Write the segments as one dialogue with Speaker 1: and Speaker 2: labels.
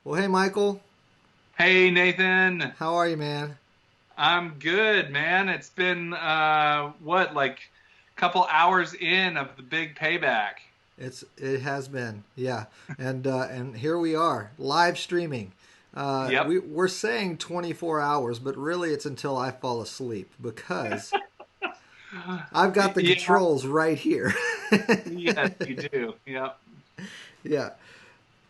Speaker 1: Well, hey, Michael.
Speaker 2: Hey Nathan,
Speaker 1: How are you, man?
Speaker 2: I'm good, man. It's been like a couple hours in of the big payback.
Speaker 1: It has been, yeah, and here we are, live streaming.
Speaker 2: Yep.
Speaker 1: We're saying 24 hours, but really it's until I fall asleep because I've got the
Speaker 2: Yeah,
Speaker 1: controls right here.
Speaker 2: yes, you do. Yep.
Speaker 1: Yeah.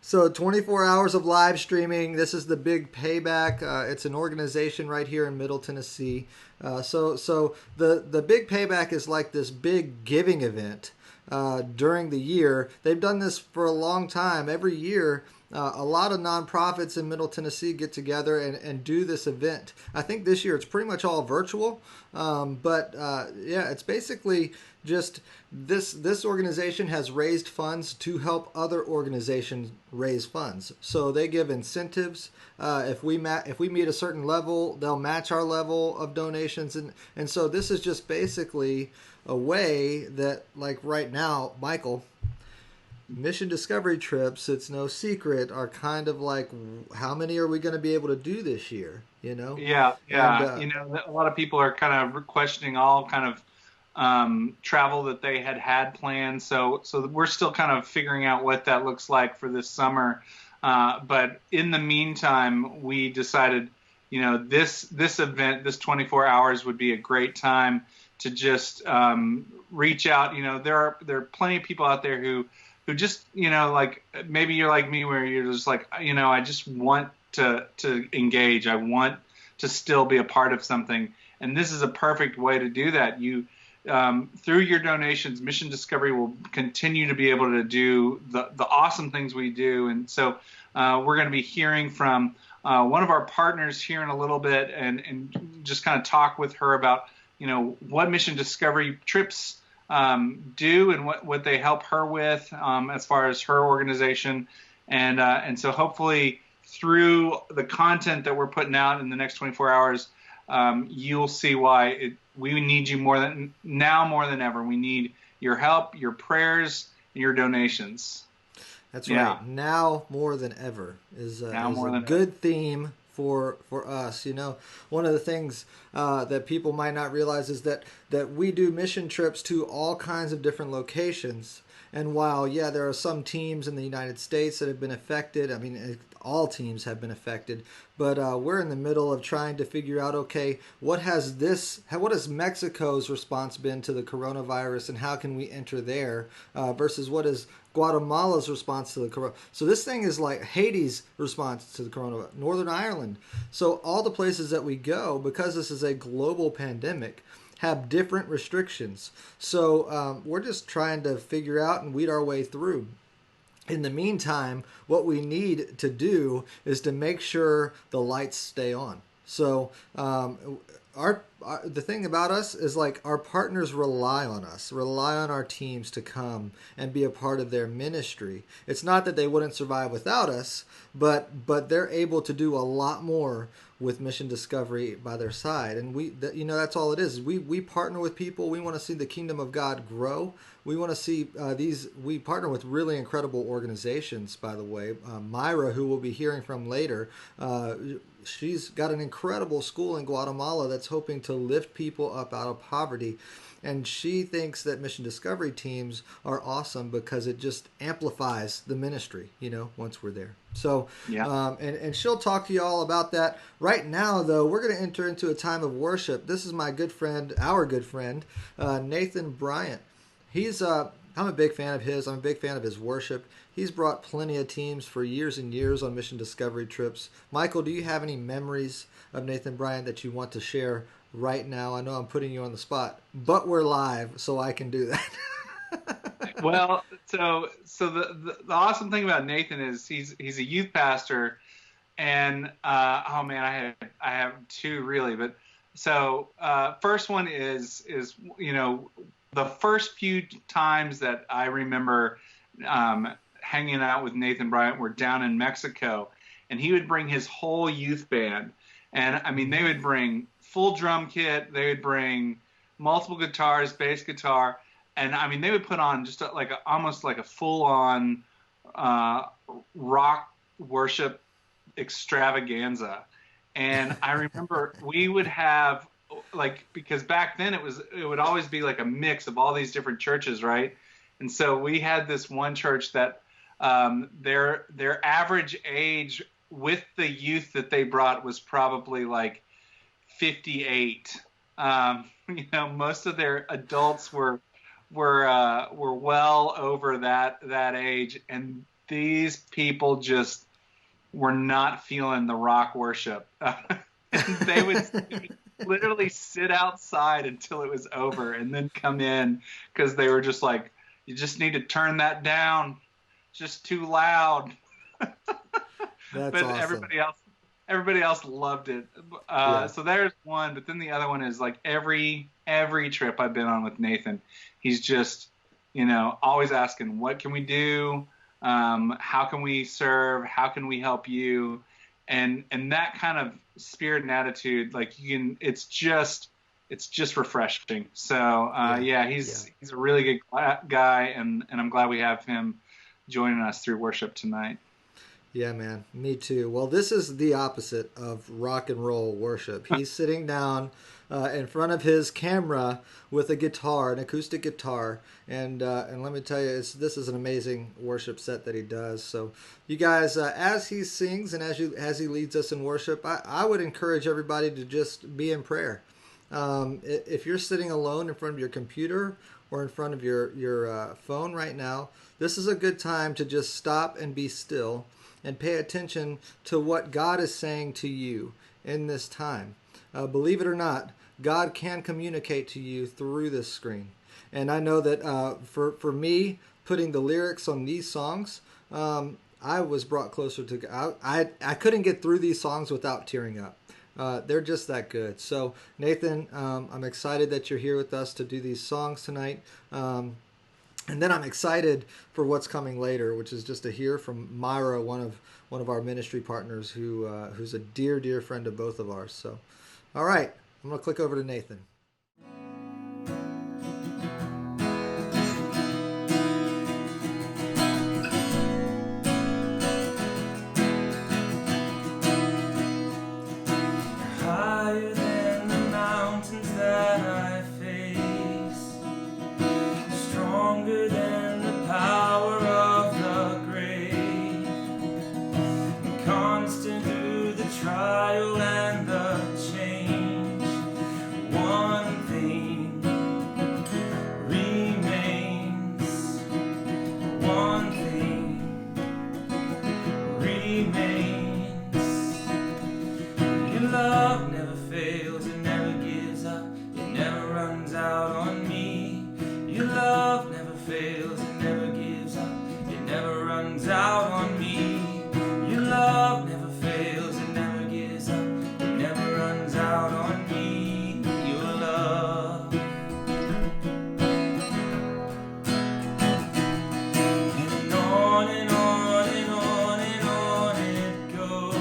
Speaker 1: So 24 hours of live streaming. This is the Big Payback. It's an organization right here in Middle Tennessee. So the Big Payback is like this big giving event during the year. They've done this for a long time. Every year, a lot of nonprofits in Middle Tennessee get together and do this event. I think this year it's pretty much all virtual, but yeah, it's basically just this organization has raised funds to help other organizations raise funds. So they give incentives. If we meet a certain level, they'll match our level of donations, and so this is just basically a way that, like right now, Michael, mission discovery trips, it's no secret, are kind of like, how many are we going to be able to do this year? You know,
Speaker 2: Yeah,
Speaker 1: and
Speaker 2: yeah. A lot of people are kind of questioning all kind of travel that they had planned. So we're still kind of figuring out what that looks like for this summer. But in the meantime, we decided, this event, this 24 hours would be a great time to just reach out. There are plenty of people out there who just, like maybe you're like me where you're just like, I just want to engage. I want to still be a part of something. And this is a perfect way to do that. Through your donations, Mission Discovery will continue to be able to do the awesome things we do. And so we're going to be hearing from one of our partners here in a little bit and just kind of talk with her about, what Mission Discovery trips do and what they help her with as far as her organization. And so hopefully through the content that we're putting out in the next 24 hours, you'll see why we need you more than ever. We need your help, your prayers, and your donations.
Speaker 1: that's
Speaker 2: Yeah,
Speaker 1: right. Now more than ever
Speaker 2: now
Speaker 1: is
Speaker 2: more
Speaker 1: a
Speaker 2: than ever.
Speaker 1: good theme for us. You know, one of the things that people might not realize is that we do mission trips to all kinds of different locations. And while, yeah, there are some teams in the United States that have been affected, I mean, all teams have been affected, but we're in the middle of trying to figure out, okay, what has Mexico's response been to the coronavirus, and how can we enter there versus what is Guatemala's response to the corona. So this thing is like Haiti's response to the corona, Northern Ireland. So all the places that we go, because this is a global pandemic, have different restrictions. So we're just trying to figure out and weed our way through. In the meantime, what we need to do is to make sure the lights stay on. So the thing about us is, like, our partners rely on us, rely on our teams to come and be a part of their ministry. It's not that they wouldn't survive without us, but they're able to do a lot more with Mission Discovery by their side. And that's all it is. We partner with people. We want to see the kingdom of God grow. We want to see we partner with really incredible organizations, by the way. Mayra, who we'll be hearing from later, she's got an incredible school in Guatemala that's hoping to lift people up out of poverty. And she thinks that mission discovery teams are awesome because it just amplifies the ministry, once we're there. So,
Speaker 2: Yeah.
Speaker 1: and she'll talk to you all about that. Right now, though, we're going to enter into a time of worship. This is my good friend, our good friend, Nathan Bryant. I'm a big fan of his. I'm a big fan of his worship. He's brought plenty of teams for years and years on mission discovery trips. Michael, do you have any memories of Nathan Bryant that you want to share right now? I know I'm putting you on the spot, but we're live, so I can do that.
Speaker 2: Well, so the awesome thing about Nathan is he's a youth pastor, and oh man, I have two really, but so first one is the first few times that I remember hanging out with Nathan Bryant were down in Mexico, and he would bring his whole youth band, and I mean they would bring full drum kit, they would bring multiple guitars, bass guitar, and I mean they would put on just almost like a full on uh, rock worship extravaganza. And I remember we would have, like, because back then it would always be like a mix of all these different churches, right? And so we had this one church that their average age with the youth that they brought was probably like 58. Most of their adults were well over that age, and these people just were not feeling the rock worship. And they would literally sit outside until it was over, and then come in because they were just like, "You just need to turn that down. It's just too loud."
Speaker 1: That's
Speaker 2: but
Speaker 1: awesome.
Speaker 2: everybody else loved it.
Speaker 1: Yeah.
Speaker 2: So there's one, but then the other one is like every trip I've been on with Nathan, he's just, always asking, what can we do? How can we serve? How can we help you? And that kind of spirit and attitude, like it's just refreshing. So he's a really good guy, and I'm glad we have him joining us through worship tonight.
Speaker 1: Yeah, man. Me too. Well, this is the opposite of rock and roll worship. He's sitting down in front of his camera with a guitar, an acoustic guitar, and let me tell you, this is an amazing worship set that he does. So, you guys, as he sings and as he leads us in worship, I would encourage everybody to just be in prayer. If you're sitting alone in front of your computer or in front of your phone right now, this is a good time to just stop and be still and pay attention to what God is saying to you in this time. Believe it or not, God can communicate to you through this screen. And I know that for me, putting the lyrics on these songs, I was brought closer to God. I couldn't get through these songs without tearing up. They're just that good. So, Nathan, I'm excited that you're here with us to do these songs tonight. And then I'm excited for what's coming later, which is just to hear from Mayra, one of our ministry partners, who's a dear friend of both of ours. So, all right, I'm gonna click over to Nathan.
Speaker 3: Higher than the mountains that I face, stronger than the power of the grave, constant through the trial and the change. One thing remains. One thing remains. Your love never fails, it never gives up, it never runs out on me. Your love never fails, it never gives up, it never runs out on me. Your love never fails, it never gives up, it never runs out on me. Your love. And on and on and on and on it goes.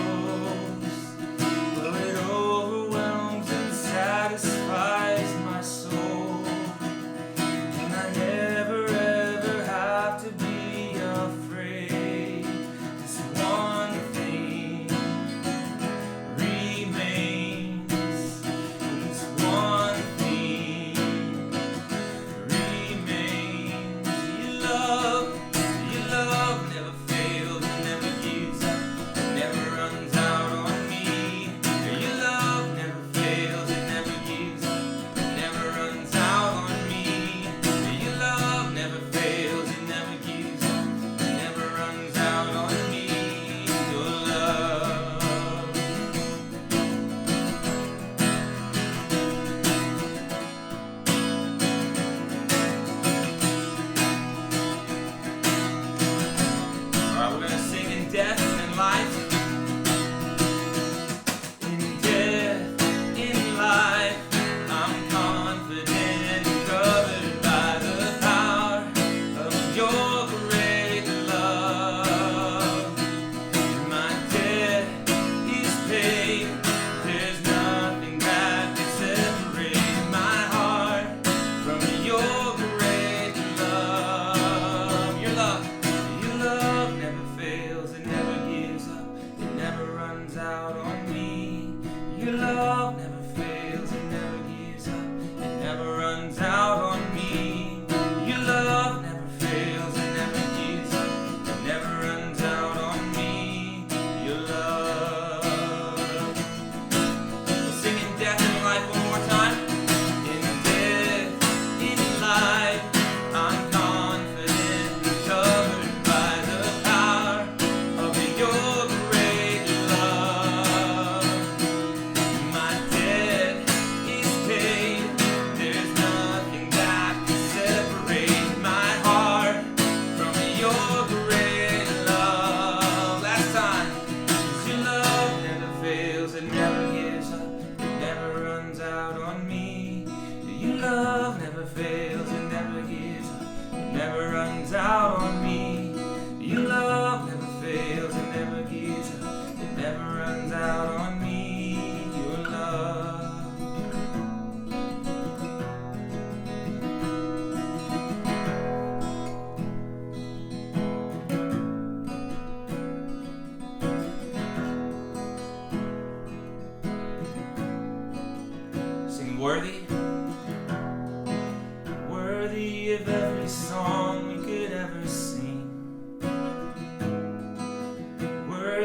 Speaker 3: Well, it overwhelms and satisfies my soul. And I never ever have to be afraid.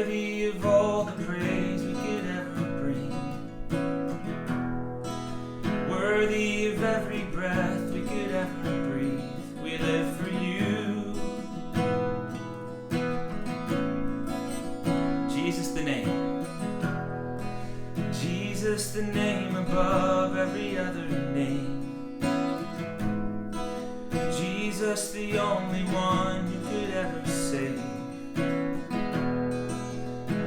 Speaker 3: worthy of all the praise we could ever bring, worthy of every breath we could ever breathe. We live for you. Jesus the name, Jesus the name above every other name, Jesus the only one who could ever save,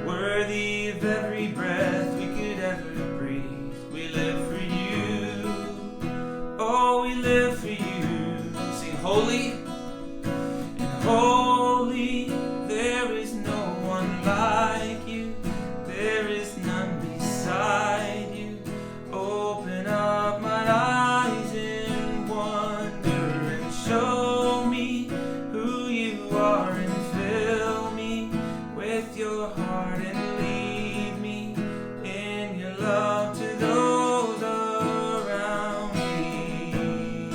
Speaker 3: worthy of every breath we could ever breathe. We live for you. Oh, we live for you. Sing holy and holy. There is no one like you. There is none beside you. Open up my eyes in wonder and show me who you are and fill me with your heart and lead me in your love to those around me.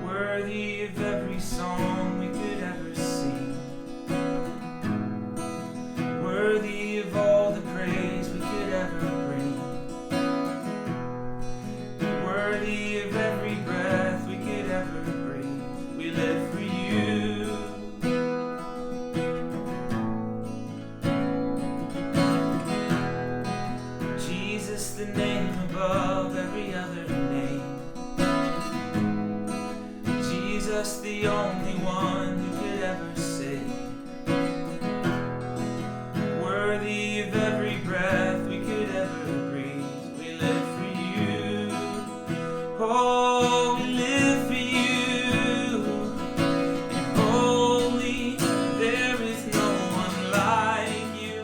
Speaker 3: Worthy of every song we could ever sing, worthy of all the praise we could ever bring, worthy of every breath we could ever breathe. We live for you. Jesus the name above every other name, Jesus the only one who could ever save, worthy of every breath we could ever breathe. We live for you. Oh, we live for you. And holy, there is no one like you.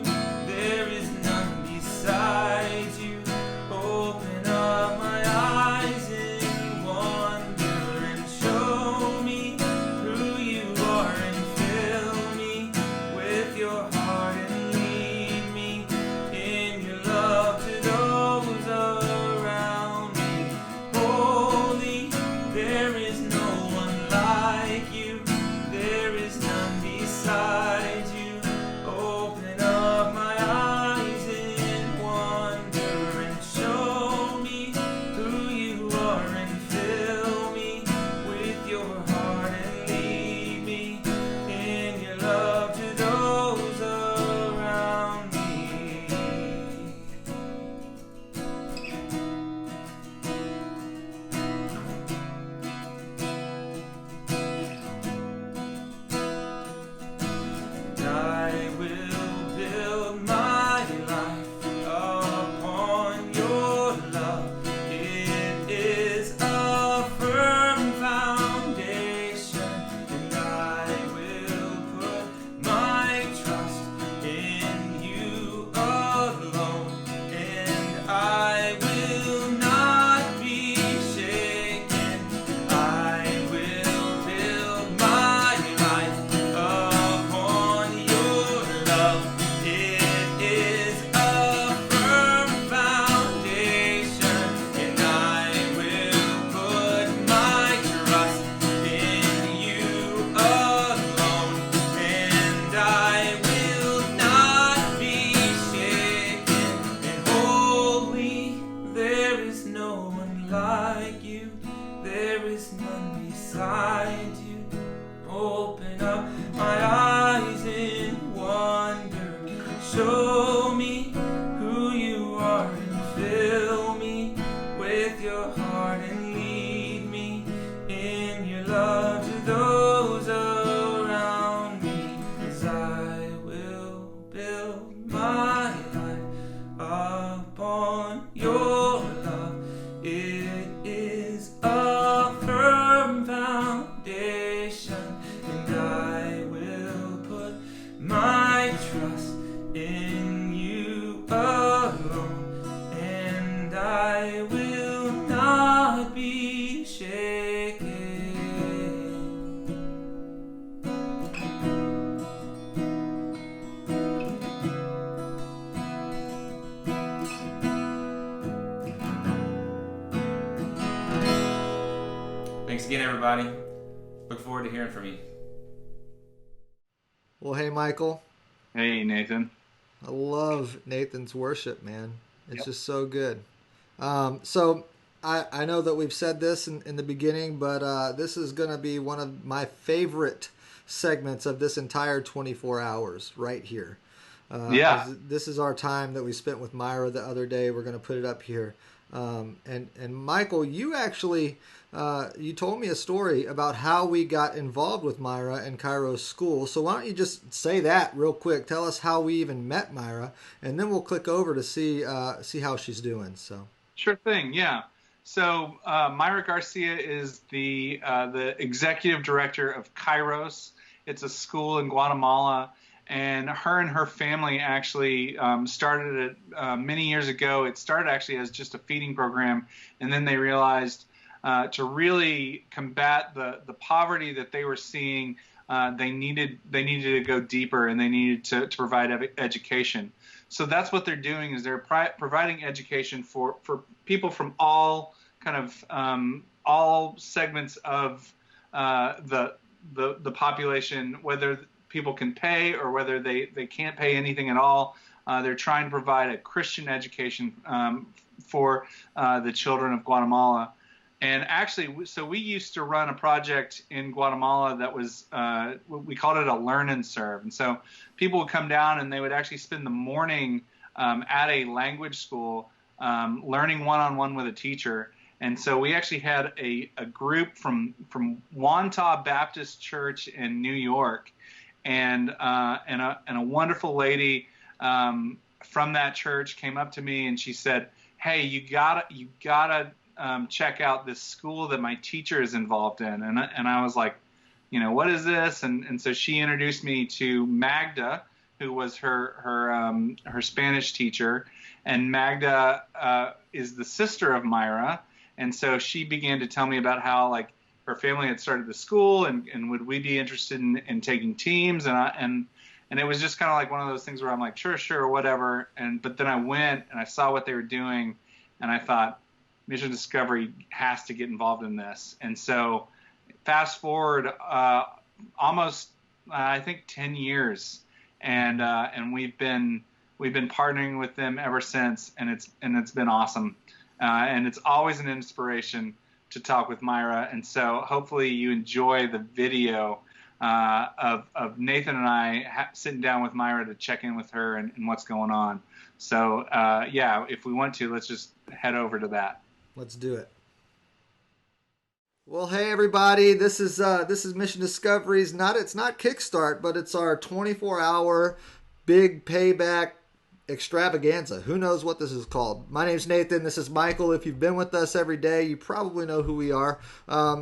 Speaker 3: There is none beside you. Open up my eyes in wonder and show me who you are and fill me with your heart and lead me in your love to those around me. Holy, there is no one like you. There is none beside you. Open up my eyes in wonder and show me who you are and fill me with your heart and lead me in your love to those around me. And I will build my life upon your love. It is a firm foundation, and I will put my trust in you alone, and I will not be shaken. I will build my life upon your love. It is a firm foundation, and I will put my trust in you alone, and I will not be shaken. And holy, there is no one like you. There is none beside you. Open up my eyes in wonder. Show me who you are and fill me with your heart and lead me in your love to those around me. As I will build my life upon your love. It is a firm foundation. Thanks again, everybody. Look forward to hearing from you.
Speaker 1: Well, hey, Michael.
Speaker 2: Hey, Nathan.
Speaker 1: I love Nathan's worship, man. It's
Speaker 2: Yep.
Speaker 1: just so good. So I know that we've said this in the beginning, but this is going to be one of my favorite segments of this entire 24 hours right here.
Speaker 2: Yeah.
Speaker 1: This is our time that we spent with Mayra the other day. We're going to put it up here. And Michael, you actually you told me a story about how we got involved with Mayra and Kairos School. So why don't you just say that real quick? Tell us how we even met Mayra, and then we'll click over to see how she's doing. So
Speaker 2: Sure thing. Yeah. So Mayra Garcia is the executive director of Kairos. It's a school in Guatemala. And her family actually started it many years ago. It started actually as just a feeding program, and then they realized to really combat the poverty that they were seeing, they needed to go deeper, and they needed to provide education. So that's what they're doing, is they're providing education for people from all kind of all segments of the population, whether people can pay or whether they can't pay anything at all. They're trying to provide a Christian education for the children of Guatemala. And actually, so we used to run a project in Guatemala that was, we called it a learn and serve. And so people would come down and they would actually spend the morning at a language school learning one-on-one with a teacher. And so we actually had a group from Wantagh Baptist Church in New York, and a wonderful lady from that church came up to me and she said, "Hey, you gotta check out this school that my teacher is involved in." And I was like, what is this? And so she introduced me to Magda, who was her Spanish teacher, and Magda is the sister of Mayra. And so she began to tell me about how, like, her family had started the school, and would we be interested in taking teams? And it was just kind of like one of those things where I'm like, sure, whatever. But then I went and I saw what they were doing, and I thought, Mission Discovery has to get involved in this. And so fast forward almost, I think, 10 years, and we've been partnering with them ever since, and it's been awesome. And it's always an inspiration to talk with Mayra. And so hopefully you enjoy the video of Nathan and I sitting down with Mayra to check in with her and what's going on. So yeah, if we want to, let's just head over to that.
Speaker 1: let's do it. Well, hey everybody, this is Mission Discovery's it's not Kickstart, but it's our 24-hour Big Payback extravaganza. Who knows what this is called? My name's Nathan. This is Michael. If you've been with us every day, you probably know who we are.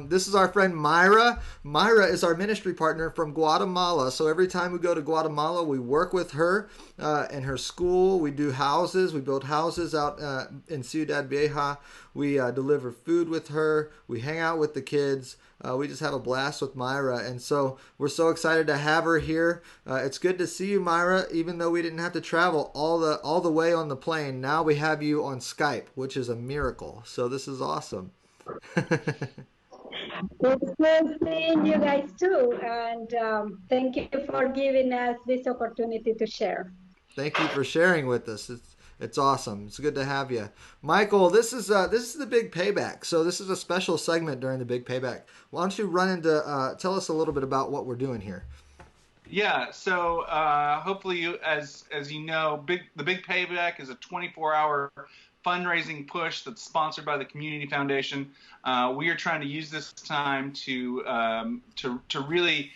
Speaker 1: This is our friend Mayra. Mayra is our ministry partner from Guatemala. So every time we go to Guatemala, we work with her and her school. We do houses. We build houses out in Ciudad Vieja. We deliver food with her. We hang out with the kids. We just have a blast with Mayra, and so we're so excited to have her here. It's good to see you, Mayra. Even though we didn't have to travel all the way on the plane, now we have you on Skype, which is a miracle. So this is awesome.
Speaker 4: It's good seeing you guys too, and thank you for giving us this opportunity to share.
Speaker 1: Thank you for sharing with us. It's awesome. It's good to have you, Michael. This is the Big Payback. So this is a special segment during the Big Payback. Why don't you run into tell us a little bit about what we're doing here?
Speaker 2: Yeah. So hopefully, as you know, the Big Payback is a 24-hour fundraising push that's sponsored by the Community Foundation. We are trying to use this time to really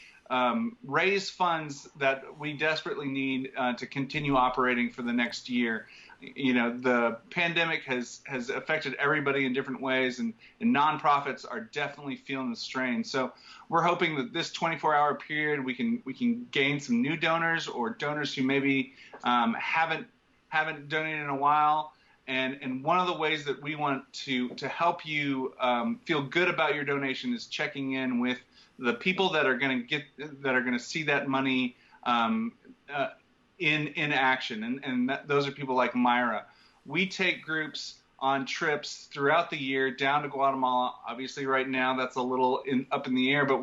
Speaker 2: raise funds that we desperately need to continue operating for the next year. The pandemic has affected everybody in different ways, and nonprofits are definitely feeling the strain. So we're hoping that this 24-hour period we can gain some new donors, or donors who maybe haven't donated in a while. And one of the ways that we want to help you feel good about your donation is checking in with the people that are going to see that money in action, and those are people like Mayra. We take groups on trips throughout the year down to Guatemala. Obviously, right now that's a little up in the air, but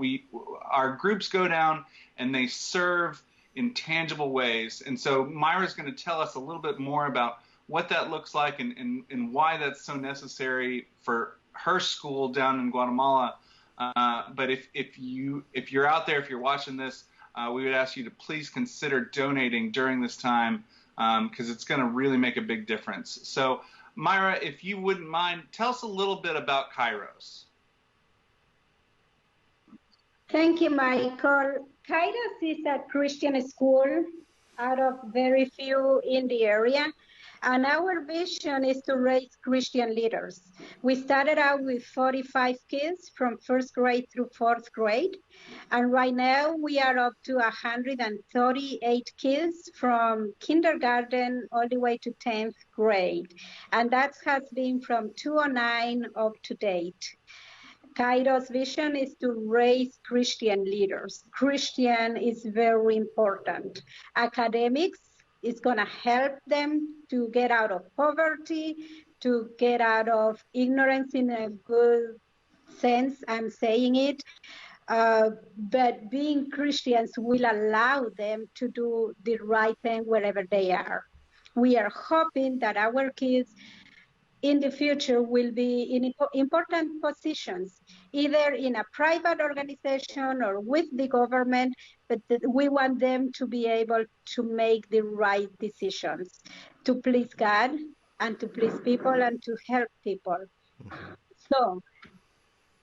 Speaker 2: our groups go down and they serve in tangible ways. And so Mayra's going to tell us a little bit more about what that looks like and why that's so necessary for her school down in Guatemala. But if you're out there, if you're watching this, we would ask you to please consider donating during this time, because it's going to really make a big difference. So, Mayra, if you wouldn't mind, tell us a little bit about Kairos.
Speaker 4: Thank you, Michael. Kairos is a Christian school out of very few in the area. And our vision is to raise Christian leaders. We started out with 45 kids from first grade through fourth grade. And right now we are up to 138 kids from kindergarten all the way to 10th grade. And that has been from 2009 up to date. Kairos' vision is to raise Christian leaders. Christian is very important. Academics is going to help them to get out of poverty, to get out of ignorance in a good sense, I'm saying it. But being Christians will allow them to do the right thing wherever they are. We are hoping that our kids in the future will be in important positions, either in a private organization or with the government, but we want them to be able to make the right decisions, to please God and to please people and to help people. So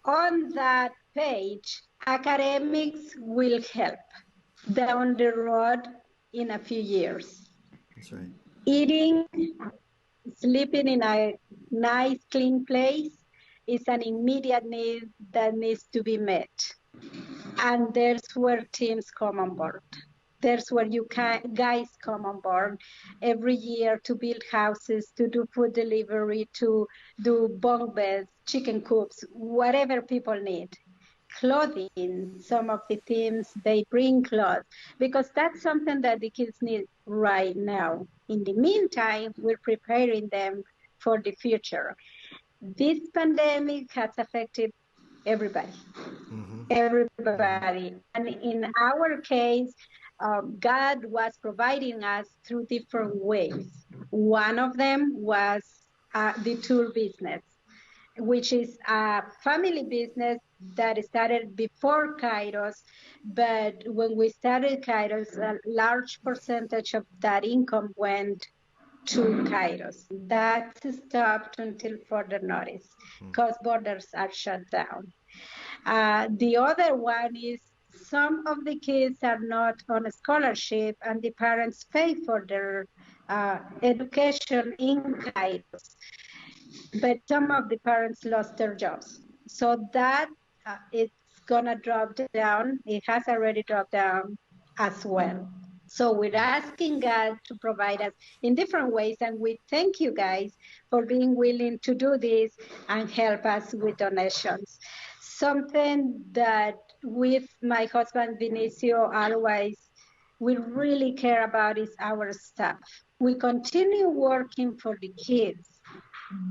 Speaker 4: on that page, academics will help down the road in a few years.
Speaker 1: That's right.
Speaker 4: Eating, sleeping in a nice, clean place is an immediate need that needs to be met. And there's where teams come on board. There's where you guys come on board every year to build houses, to do food delivery, to do bunk beds, chicken coops, whatever people need. Clothing, some of the teams, they bring clothes because that's something that the kids need right now. In the meantime, we're preparing them for the future. This pandemic has affected everybody, everybody. And in our case, God was providing us through different ways. One of them was the tour business, which is a family business that started before Kairos, but when we started Kairos, a large percentage of that income went to Kairos. That stopped until further notice because borders are shut down. The other one is some of the kids are not on a scholarship and the parents pay for their education in Kairos, but some of the parents lost their jobs. So that it's gonna drop down. It has already dropped down as well. So we're asking God to provide us in different ways, and we thank you guys for being willing to do this and help us with donations. Something that with my husband Vinicio always we really care about is our staff. We continue working for the kids,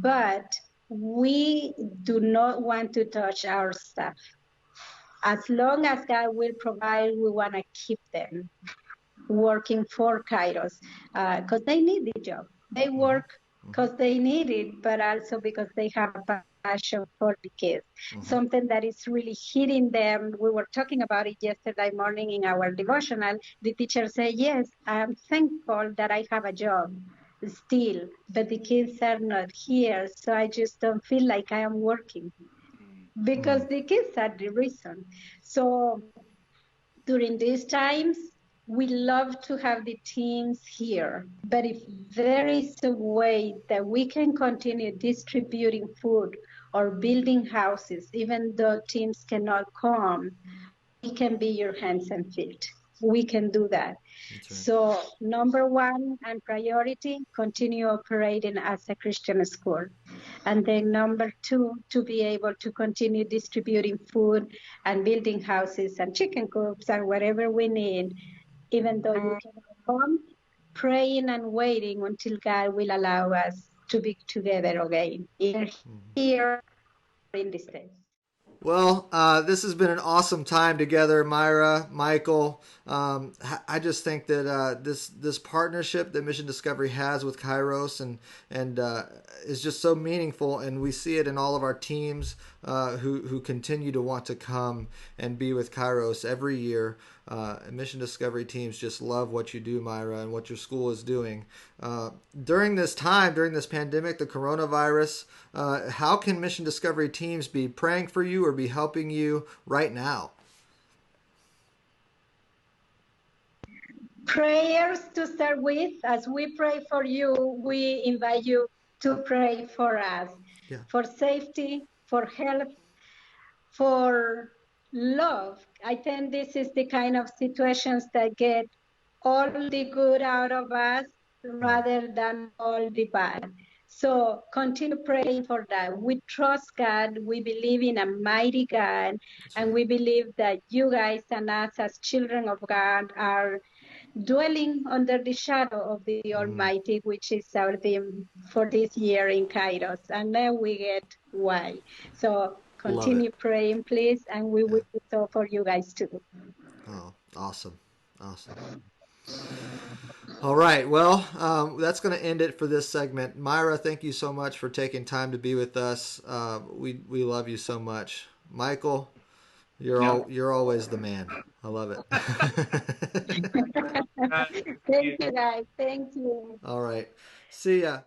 Speaker 4: but we do not want to touch our staff. As long as God will provide, we want to keep them working for Kairos because they need the job. They work because they need it, but also because they have a passion for the kids. Something that is really hitting them. We were talking about it yesterday morning in our devotional. The teacher said, yes, I am thankful that I have a job still, but the kids are not here, so I just don't feel like I am working because the kids are the reason. So during these times, we love to have the teams here, but if there is a way that we can continue distributing food or building houses, even though teams cannot come, we can be your hands and feet. We can do that. Right. So number one and priority, continue operating as a Christian school. And then number two, to be able to continue distributing food and building houses and chicken coops and whatever we need, even though you cannot come, praying and waiting until God will allow us to be together again, either here or in the States.
Speaker 1: Well, this has been an awesome time together, Mayra, Michael. I just think that this partnership that Mission Discovery has with Kairos and is just so meaningful, and we see it in all of our teams who continue to want to come and be with Kairos every year. Mission Discovery teams just love what you do, Mayra, and what your school is doing. During this time, during this pandemic, the coronavirus, how can Mission Discovery teams be praying for you or be helping you right now?
Speaker 4: Prayers to start with. As we pray for you, we invite you to pray for us, for safety, for health, for love. I think this is the kind of situations that get all the good out of us rather than all the bad. So continue praying for that. We trust God. We believe in a mighty God. And we believe that you guys and us as children of God are dwelling under the shadow of the Almighty, which is our theme for this year in Kairos. And then we get why. So continue praying, please, and we will do so for you guys too.
Speaker 1: Oh, awesome. All right. Well, that's going to end it for this segment. Mayra, thank you so much for taking time to be with us. We love you so much. Michael, you're always the man. I love it.
Speaker 4: Thank you, guys. Thank you.
Speaker 1: All right. See ya.